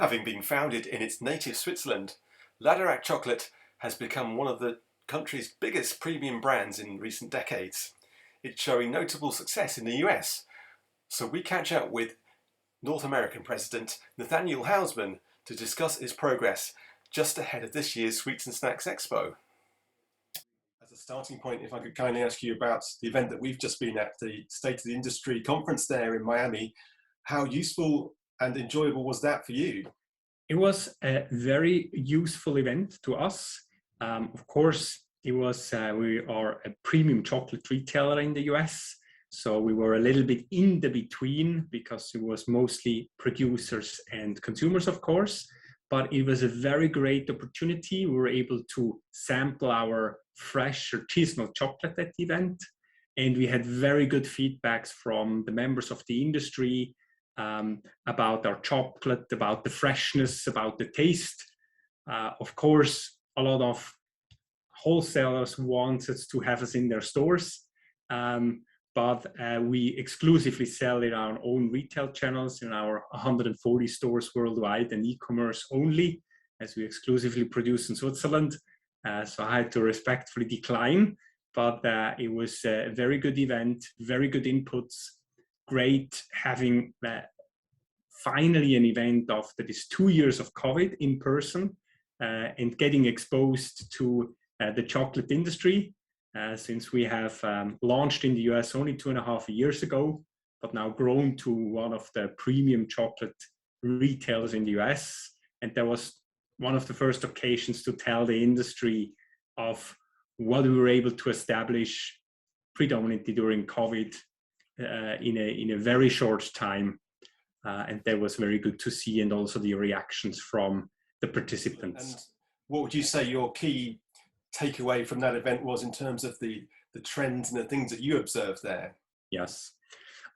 Having been founded in its native Switzerland, Laderach chocolate has become one of the country's biggest premium brands in recent decades. It's showing notable success in the US, so we catch up with North American President Nathanael Hausmann to discuss its progress just ahead of this year's Sweets and Snacks Expo. As a starting point, if I could kindly ask you about the event that we've just been at, the State of the Industry conference there in Miami. How useful and enjoyable was that for you? It was a very useful event to us. Of course, it was we are a premium chocolate retailer in the US, so we were a little bit in the between because it was mostly producers and consumers, of course. But it was a very great opportunity. We were able to sample our fresh artisanal chocolate at the event, and we had very good feedbacks from the members of the industry about our chocolate, about the freshness, about the taste. Of course, a lot of wholesalers wanted to have us in their stores, but we exclusively sell in our own retail channels in our 140 stores worldwide and e-commerce only, as we exclusively produce in Switzerland. So I had to respectfully decline, but it was a very good event, very good inputs. Great having finally an event after these 2 years of COVID in person and getting exposed to the chocolate industry since we have launched in the US only 2.5 years ago, but now grown to one of the premium chocolate retailers in the US. And that was one of the first occasions to tell the industry of what we were able to establish predominantly during COVID in a very short time, and that was very good to see, and also the reactions from the participants. And what would you say your key takeaway from that event was in terms of the trends and the things that you observed there? Yes,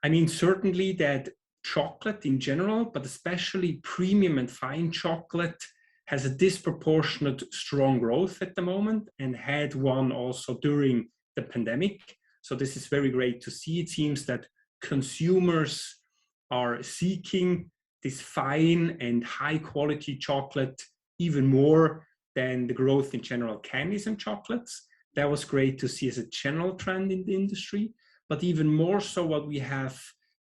I mean, certainly that chocolate in general, but especially premium and fine chocolate, has a disproportionate strong growth at the moment, and had one also during the pandemic. So this is very great to see. It seems that consumers are seeking this fine and high quality chocolate even more than the growth in general candies and chocolates. That was great to see as a general trend in the industry. But even more so, what we have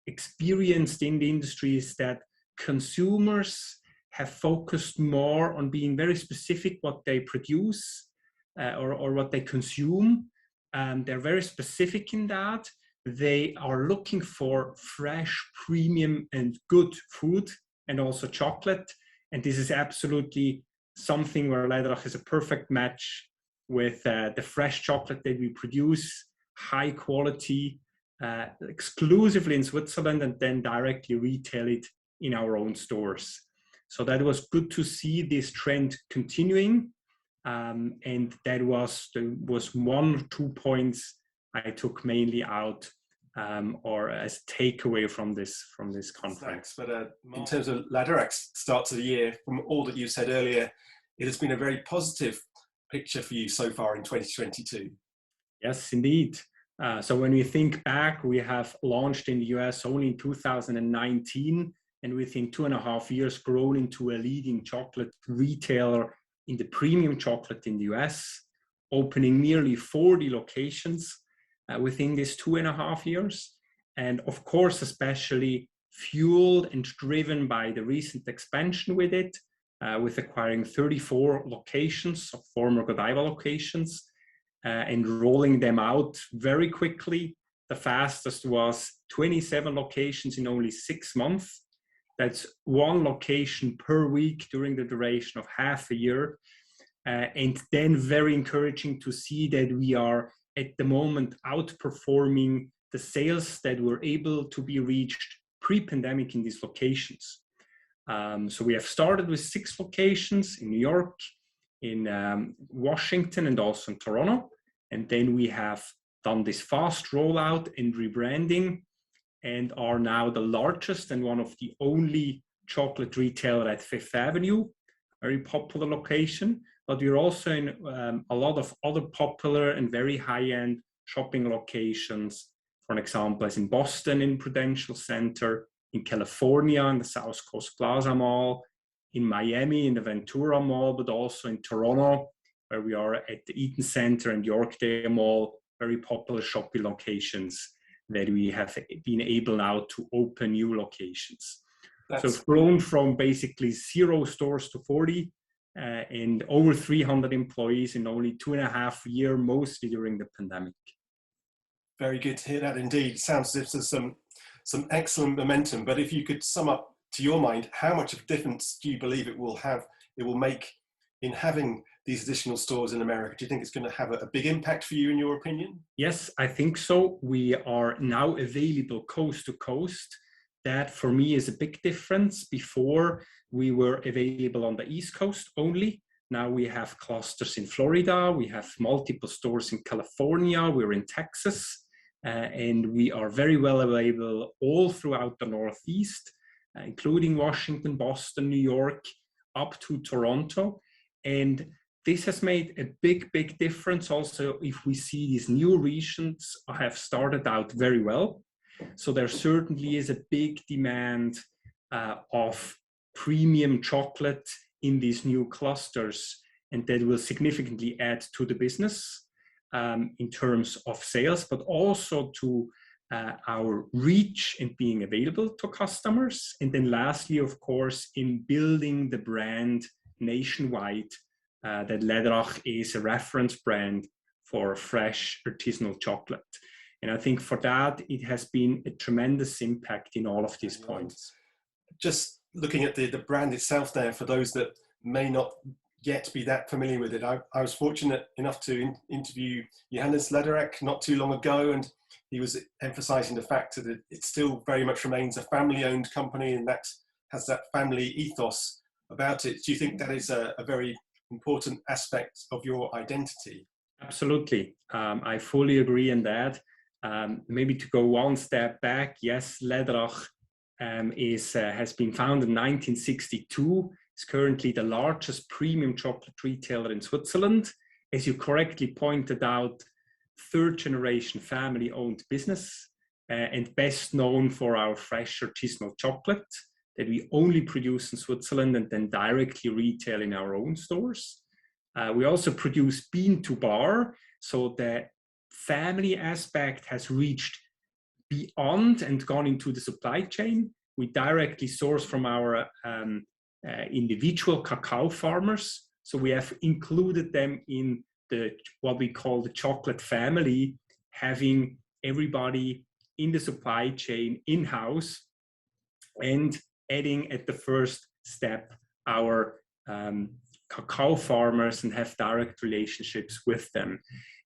experienced in the industry is that consumers have focused more on being very specific what they produce or what they consume. They're very specific in that. They are looking for fresh, premium, and good food, and also chocolate. And this is absolutely something where Laderach is a perfect match with the fresh chocolate that we produce, high quality, exclusively in Switzerland, and then directly retail it in our own stores. So that was good to see this trend continuing. And that was 1 or 2 points I took mainly out or as takeaway from this conference. But in terms of Laderach's start to the year, from all that you said earlier, it has been a very positive picture for you so far in 2022. Yes, indeed. So when we think back, we have launched in the US only in 2019, and within 2.5 years grown into a leading chocolate retailer in the premium chocolate in the US, opening nearly 40 locations within these 2.5 years. And of course, especially fueled and driven by the recent expansion with it, with acquiring 34 locations of former Godiva locations and rolling them out very quickly. The fastest was 27 locations in only 6 months. That's 1 location per week during the duration of half a year. And then very encouraging to see that we are at the moment outperforming the sales that were able to be reached pre-pandemic in these locations. So we have started with 6 locations in New York, in Washington, and also in Toronto. And then we have done this fast rollout and rebranding, and are now the largest and one of the only chocolate retailer at Fifth Avenue, very popular location. But we're also in a lot of other popular and very high-end shopping locations, for example, as in Boston in Prudential Center, in California in the South Coast Plaza Mall, in Miami, in the Ventura Mall, but also in Toronto, where we are at the Eaton Center and Yorkdale Mall, very popular shopping locations that we have been able now to open new locations. So we've grown from basically 0 stores to 40 and over 300 employees in only 2.5 years, mostly during the pandemic. Very good to hear that indeed. Sounds as if there's some excellent momentum, but if you could sum up to your mind, how much of a difference do you believe it will make in having these additional stores in America? Do you think it's going to have a big impact for you in your opinion? Yes, I think so. We are now available coast to coast. That for me is a big difference. Before we were available on the East Coast only. Now we have clusters in Florida, we have multiple stores in California, we're in Texas, and we are very well available all throughout the Northeast, including Washington, Boston, New York, up to Toronto. And this has made a big difference also if we see these new regions have started out very well. So there certainly is a big demand of premium chocolate in these new clusters, and that will significantly add to the business in terms of sales, but also to our reach and being available to customers. And then lastly, of course, in building the brand nationwide, that Laderach is a reference brand for fresh artisanal chocolate. And I think for that, it has been a tremendous impact in all of these points. Just looking at the brand itself there, for those that may not yet be that familiar with it, I was fortunate enough to interview Johannes Laderach not too long ago, and he was emphasizing the fact that it still very much remains a family-owned company, and that has that family ethos about it. Do you think that is a very important aspect of your identity? Absolutely. I fully agree in that. Maybe to go one step back, yes, Laderach has been founded in 1962. It's currently the largest premium chocolate retailer in Switzerland. As you correctly pointed out, 3rd generation family-owned business and best known for our fresh artisanal chocolate that we only produce in Switzerland and then directly retail in our own stores. We also produce bean to bar, so the family aspect has reached beyond and gone into the supply chain. We directly source from our individual cacao farmers. So we have included them in what we call the chocolate family, having everybody in the supply chain in-house and adding at the first step our cacao farmers and have direct relationships with them.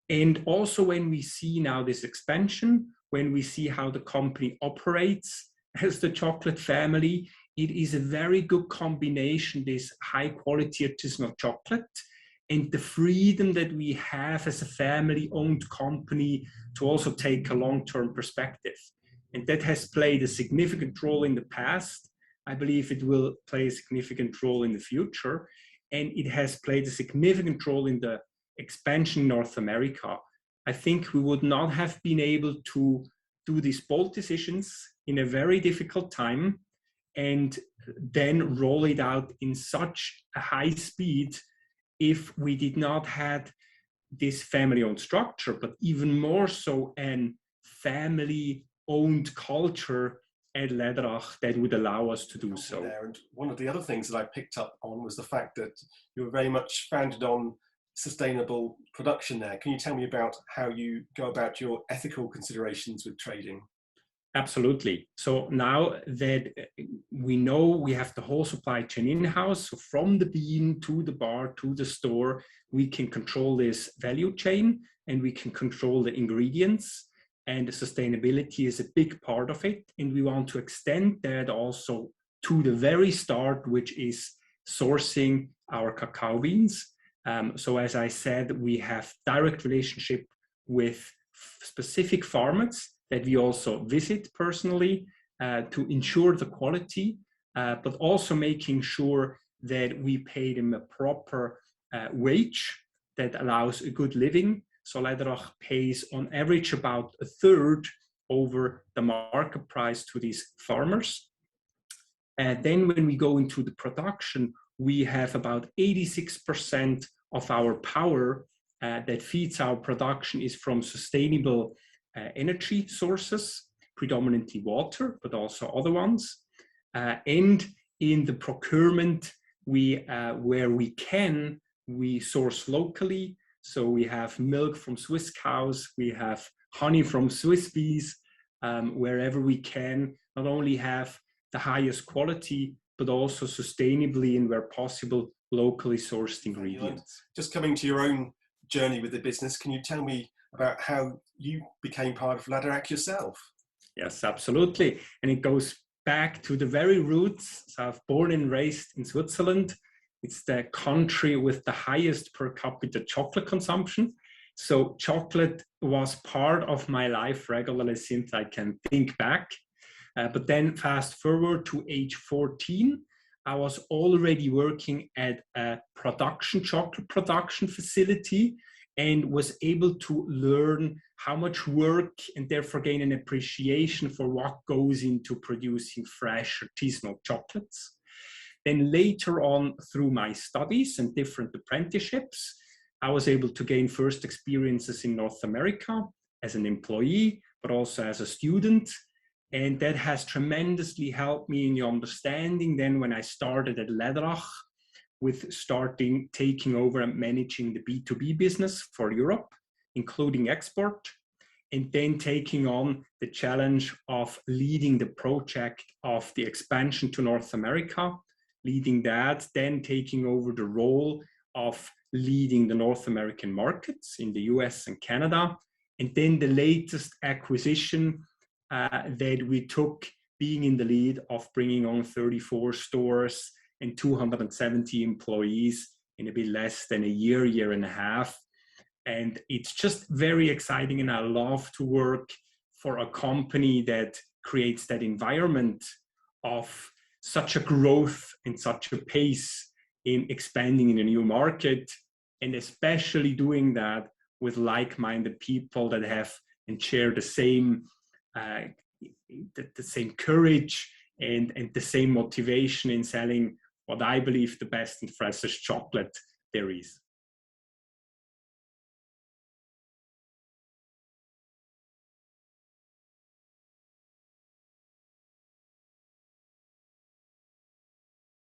And also when we see now this expansion, when we see how the company operates as the chocolate family, it is a very good combination, this high quality artisanal chocolate and the freedom that we have as a family-owned company to also take a long-term perspective. And that has played a significant role in the past. I believe it will play a significant role in the future. And it has played a significant role in the expansion in North America. I think we would not have been able to do these bold decisions in a very difficult time and then roll it out in such a high speed if we did not have this family-owned structure, but even more so an family-owned culture at Laderach that would allow us to do so. And one of the other things that I picked up on was the fact that you were very much founded on sustainable production there. Can you tell me about how you go about your ethical considerations with trading? Absolutely. So now that we know we have the whole supply chain in-house, so from the bean to the bar to the store, we can control this value chain and we can control the ingredients, and sustainability is a big part of it. And we want to extend that also to the very start, which is sourcing our cacao beans. So as I said, we have direct relationship with specific farmers that we also visit personally to ensure the quality, but also making sure that we pay them a proper wage that allows a good living. So Laderach pays on average about 1/3 over the market price to these farmers. Then when we go into the production, we have about 86% of our power that feeds our production is from sustainable energy sources, predominantly water, but also other ones. And in the procurement, where we can, we source locally. So we have milk from Swiss cows, we have honey from Swiss bees, wherever we can, not only have the highest quality, but also sustainably and where possible, locally sourced ingredients. Just coming to your own journey with the business, can you tell me about how you became part of Laderach yourself? Yes, absolutely. And it goes back to the very roots. So I've born and raised in Switzerland. It's the country with the highest per capita chocolate consumption. So chocolate was part of my life regularly since I can think back. But then fast forward to age 14, I was already working at a chocolate production facility, and was able to learn how much work and therefore gain an appreciation for what goes into producing fresh artisanal chocolates. Then later on, through my studies and different apprenticeships, I was able to gain first experiences in North America as an employee, but also as a student. And that has tremendously helped me in the understanding then when I started at Laderach, with taking over and managing the B2B business for Europe, including export, and then taking on the challenge of leading the project of the expansion to North America, leading that, then taking over the role of leading the North American markets in the US and Canada, and then the latest acquisition that we took, being in the lead of bringing on 34 stores and 270 employees in a bit less than a year and a half. And it's just very exciting, and I love to work for a company that creates that environment of such a growth and such a pace in expanding in a new market, and especially doing that with like-minded people that have and share the same courage and the same motivation in selling what I believe the best and freshest chocolate there is.